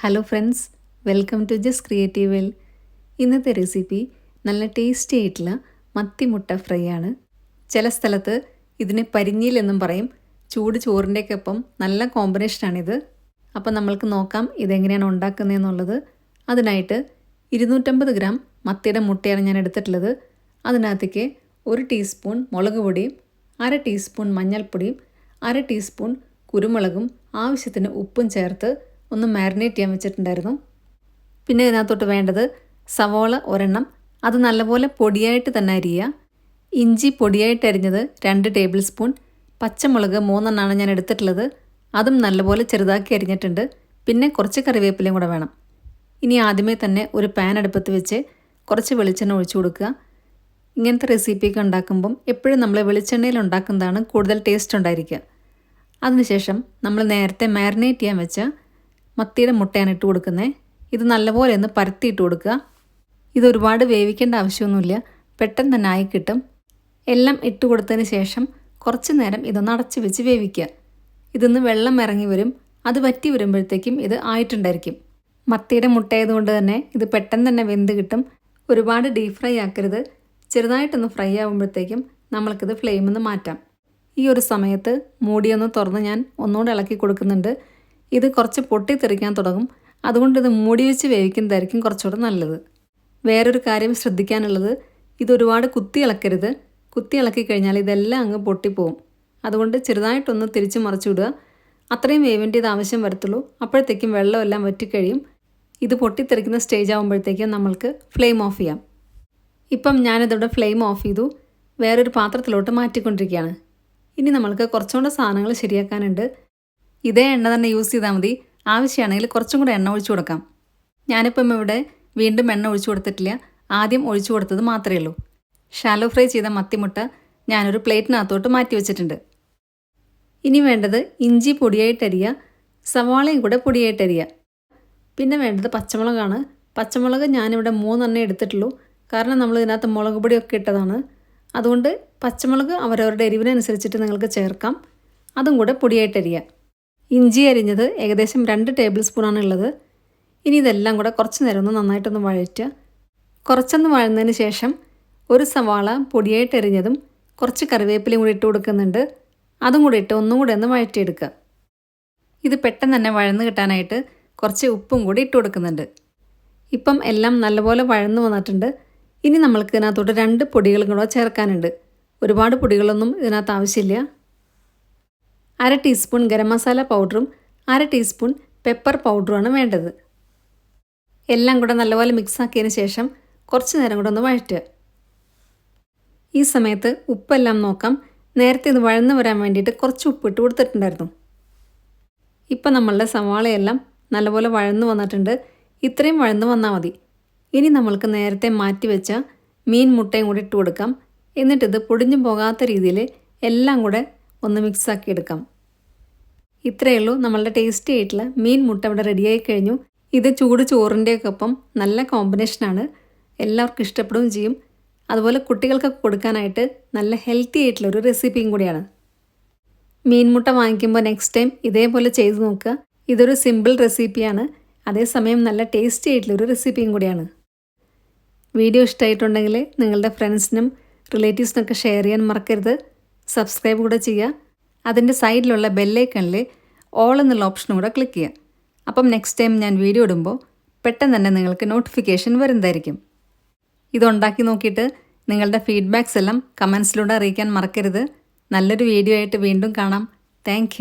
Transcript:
Hello friends, welcome to just creative well. ഇന്നത്തെ recipe നല്ല tasty ആയിട്ടുള്ള മത്തിമുട്ട ഫ്രൈ ആണ്. ചില സ്ഥലത്ത് ഇതിനെ പരിഞ്ഞിൽ എന്നും പറയും. ചൂട് ചോറിൻ്റെയൊക്കെ ഒപ്പം നല്ല കോമ്പിനേഷനാണിത്. അപ്പോൾ നമ്മൾക്ക് നോക്കാം ഇതെങ്ങനെയാണ് ഉണ്ടാക്കുന്നതെന്നുള്ളത്. അതിനായിട്ട് 250 ഗ്രാം മത്തിയുടെ മുട്ടയാണ് ഞാൻ എടുത്തിട്ടുള്ളത്. അതിനകത്തേക്ക് 1 ടീസ്പൂൺ മുളക് പൊടിയും 1/2 ടീസ്പൂൺ മഞ്ഞൾപ്പൊടിയും 1/2 ടീസ്പൂൺ കുരുമുളകും ആവശ്യത്തിന് ഉപ്പും ചേർത്ത് ഒന്ന് മാരിനേറ്റ് ചെയ്യാൻ വെച്ചിട്ടുണ്ടായിരുന്നു. പിന്നെ ഇതിനകത്തോട്ട് വേണ്ടത് സവോള ഒരെണ്ണം, അത് നല്ലപോലെ പൊടിയായിട്ട് തന്നെ അരിയുക. ഇഞ്ചി പൊടിയായിട്ട് അരിഞ്ഞത് 2 ടേബിൾ സ്പൂൺ. പച്ചമുളക് 3 ഞാൻ എടുത്തിട്ടുള്ളത്, അതും നല്ലപോലെ ചെറുതാക്കി അരിഞ്ഞിട്ടുണ്ട്. പിന്നെ കുറച്ച് കറിവേപ്പിലയും കൂടെ വേണം. ഇനി ആദ്യമേ തന്നെ ഒരു പാൻ അടുപ്പത്ത് വെച്ച് കുറച്ച് വെളിച്ചെണ്ണ ഒഴിച്ചു കൊടുക്കുക. ഇങ്ങനത്തെ റെസിപ്പിയൊക്കെ ഉണ്ടാക്കുമ്പം എപ്പോഴും നമ്മൾ വെളിച്ചെണ്ണയിൽ ഉണ്ടാക്കുന്നതാണ് കൂടുതൽ ടേസ്റ്റ് ഉണ്ടായിരിക്കുക. അതിനുശേഷം നമ്മൾ നേരത്തെ മാരിനേറ്റ് ചെയ്യാൻ വെച്ച മത്തിയുടെ മുട്ടയാണ് ഇട്ട് കൊടുക്കുന്നത്. ഇത് നല്ലപോലെ ഒന്ന് പരത്തിയിട്ട് കൊടുക്കുക. ഇത് ഒരുപാട് വേവിക്കേണ്ട ആവശ്യമൊന്നുമില്ല, പെട്ടെന്ന് തന്നെ ആയി കിട്ടും. എല്ലാം ഇട്ട് കൊടുത്തതിന് ശേഷം കുറച്ച് നേരം ഇതൊന്ന് അടച്ച് വെച്ച് വേവിക്കുക. ഇതൊന്ന് വെള്ളം ഇറങ്ങി വരും, അത് വറ്റി വരുമ്പോഴത്തേക്കും ഇത് ആയിട്ടുണ്ടായിരിക്കും. മത്തിയുടെ മുട്ടയായതുകൊണ്ട് തന്നെ ഇത് പെട്ടെന്ന് തന്നെ വെന്ത് കിട്ടും. ഒരുപാട് ഡീപ് ഫ്രൈ ആക്കരുത്, ചെറുതായിട്ടൊന്ന് ഫ്രൈ ആകുമ്പോഴത്തേക്കും നമ്മൾക്കിത് ഫ്ലെയിമിൽ നിന്ന് മാറ്റാം. ഈ ഒരു സമയത്ത് മൂടിയൊന്ന് തുറന്ന് ഞാൻ ഒന്നുകൂടെ ഇളക്കി കൊടുക്കുന്നുണ്ട്. ഇത് കുറച്ച് പൊട്ടിത്തെറിക്കാൻ തുടങ്ങും, അതുകൊണ്ട് ഇത് മൂടി വെച്ച് വേവിക്കുന്നതായിരിക്കും കുറച്ചുകൂടെ നല്ലത്. വേറൊരു കാര്യം ശ്രദ്ധിക്കാനുള്ളത്, ഇതൊരുപാട് കുത്തി ഇളക്കരുത്. കുത്തി ഇളക്കി കഴിഞ്ഞാൽ ഇതെല്ലാം അങ്ങ് പൊട്ടിപ്പോവും. അതുകൊണ്ട് ചെറുതായിട്ടൊന്ന് തിരിച്ച് മറിച്ചു വിടുക. അത്രയും വേവിൻ്റെ ഇത് ആവശ്യം വരത്തുള്ളൂ. അപ്പോഴത്തേക്കും വെള്ളമെല്ലാം വറ്റിക്കഴിയും. ഇത് പൊട്ടിത്തെറിക്കുന്ന സ്റ്റേജ് ആകുമ്പോഴത്തേക്കും നമ്മൾക്ക് ഫ്ലെയിം ഓഫ് ചെയ്യാം. ഇപ്പം ഞാനിതോടെ ഫ്ലെയിം ഓഫ് ചെയ്തു, വേറൊരു പാത്രത്തിലോട്ട് മാറ്റിക്കൊണ്ടിരിക്കുകയാണ്. ഇനി നമ്മൾക്ക് കുറച്ചുകൂടെ സാധനങ്ങൾ ശരിയാക്കാനുണ്ട്. ഇതേ എണ്ണ തന്നെ യൂസ് ചെയ്താൽ മതി. ആവശ്യമാണെങ്കിൽ കുറച്ചും കൂടെ എണ്ണ ഒഴിച്ചു കൊടുക്കാം. ഞാനിപ്പം ഇവിടെ വീണ്ടും എണ്ണ ഒഴിച്ചു കൊടുത്തിട്ടില്ല, ആദ്യം ഒഴിച്ചു കൊടുത്തത് മാത്രമേ ഉള്ളൂ. ഷാലോ ഫ്രൈ ചെയ്ത മത്തിമുട്ട ഞാനൊരു പ്ലേറ്റിനകത്തോട്ട് മാറ്റി വെച്ചിട്ടുണ്ട്. ഇനി വേണ്ടത് ഇഞ്ചി പൊടിയായിട്ടരിയുക, സവാളയും കൂടെ പൊടിയായിട്ടരിയുക. പിന്നെ വേണ്ടത് പച്ചമുളകാണ്. പച്ചമുളക് ഞാനിവിടെ 3 എടുത്തിട്ടുള്ളൂ, കാരണം നമ്മൾ ഇതിനകത്ത് മുളക് പൊടിയൊക്കെ ഇട്ടതാണ്. അതുകൊണ്ട് പച്ചമുളക് അവരവരുടെ എരിവിനനുസരിച്ചിട്ട് നിങ്ങൾക്ക് ചേർക്കാം. അതും കൂടെ പൊടിയായിട്ടരിയുക. ഇഞ്ചി അരിഞ്ഞത് ഏകദേശം 2 ടേബിൾ സ്പൂണാണ് ഉള്ളത്. ഇനി ഇതെല്ലാം കൂടെ കുറച്ച് നേരം ഒന്ന് നന്നായിട്ടൊന്ന് വഴറ്റുക. കുറച്ചൊന്ന് വഴന്നതിന് ശേഷം ഒരു സവാള പൊടിയായിട്ട് അരിഞ്ഞതും കുറച്ച് കറിവേപ്പിലയും കൂടി ഇട്ട് കൊടുക്കുന്നുണ്ട്. അതും കൂടി ഇട്ട് ഒന്നും കൂടെ ഒന്ന് വഴറ്റിയെടുക്കുക. ഇത് പെട്ടെന്ന് തന്നെ വഴന്ന് കിട്ടാനായിട്ട് കുറച്ച് ഉപ്പും കൂടി ഇട്ട് കൊടുക്കുന്നുണ്ട്. ഇപ്പം എല്ലാം നല്ലപോലെ വഴന്ന് വന്നിട്ടുണ്ട്. ഇനി നമ്മൾക്ക് ഇതിനകത്തോട്ട് 2 പൊടികളും കൂടെ ചേർക്കാനുണ്ട്. ഒരുപാട് പൊടികളൊന്നും ഇതിനകത്ത് ആവശ്യമില്ല. 1/2 ടീസ്പൂൺ ഗരം മസാല പൗഡറും 1/2 ടീസ്പൂൺ പെപ്പർ പൗഡറുമാണ് വേണ്ടത്. എല്ലാം കൂടെ നല്ലപോലെ മിക്സാക്കിയതിന് ശേഷം കുറച്ച് നേരം കൂടെ ഒന്ന് വഴറ്റുക. ഈ സമയത്ത് ഉപ്പെല്ലാം നോക്കാം. നേരത്തെ ഇത് വഴന്ന് വരാൻ വേണ്ടിയിട്ട് കുറച്ച് ഉപ്പിട്ട് കൊടുത്തിട്ടുണ്ടായിരുന്നു. ഇപ്പം നമ്മളുടെ സവാളയെല്ലാം നല്ലപോലെ വഴന്ന് വന്നിട്ടുണ്ട്. ഇത്രയും വഴന്ന് വന്നാൽ മതി. ഇനി നമ്മൾക്ക് നേരത്തെ മാറ്റി വെച്ച മീൻ മുട്ടയും കൂടി ഇട്ട് കൊടുക്കാം. എന്നിട്ടിത് പൊടിഞ്ഞു പോകാത്ത രീതിയിൽ എല്ലാം കൂടെ ഒന്ന് മിക്സാക്കി എടുക്കാം. ഇത്രയേ ഉള്ളൂ, നമ്മളുടെ ടേസ്റ്റി ആയിട്ടുള്ള മീൻ മുട്ട ഇവിടെ റെഡിയായി കഴിഞ്ഞു. ഇത് ചൂട് ചോറിൻ്റെയൊക്കെ ഒപ്പം നല്ല കോമ്പിനേഷനാണ്. എല്ലാവർക്കും ഇഷ്ടപ്പെടുകയും ചെയ്യും. അതുപോലെ കുട്ടികൾക്കൊക്കെ കൊടുക്കാനായിട്ട് നല്ല ഹെൽത്തി ആയിട്ടുള്ളൊരു റെസിപ്പിയും കൂടിയാണ്. മീൻ മുട്ട വാങ്ങിക്കുമ്പോൾ നെക്സ്റ്റ് ടൈം ഇതേപോലെ ചെയ്ത് നോക്കുക. ഇതൊരു സിമ്പിൾ റെസിപ്പിയാണ്, അതേസമയം നല്ല ടേസ്റ്റി ആയിട്ടുള്ളൊരു റെസിപ്പിയും കൂടിയാണ്. വീഡിയോ ഇഷ്ടമായിട്ടുണ്ടെങ്കിൽ നിങ്ങളുടെ ഫ്രണ്ട്സിനും റിലേറ്റീവ്സിനൊക്കെ ഷെയർ ചെയ്യാൻ മറക്കരുത്. സബ്സ്ക്രൈബ് കൂടെ ചെയ്യുക. അതിൻ്റെ സൈഡിലുള്ള ബെല്ലൈക്കണിൽ ഓൾ എന്നുള്ള ഓപ്ഷനും കൂടെ ക്ലിക്ക് ചെയ്യുക. അപ്പം നെക്സ്റ്റ് ടൈം ഞാൻ വീഡിയോ ഇടുമ്പോൾ പെട്ടെന്ന് തന്നെ നിങ്ങൾക്ക് നോട്ടിഫിക്കേഷൻ വരുന്നതായിരിക്കും. ഇതുണ്ടാക്കി നോക്കിയിട്ട് നിങ്ങളുടെ ഫീഡ്ബാക്സ് എല്ലാം കമൻസിലൂടെ അറിയിക്കാൻ മറക്കരുത്. നല്ലൊരു വീഡിയോ ആയിട്ട് വീണ്ടും കാണാം. താങ്ക്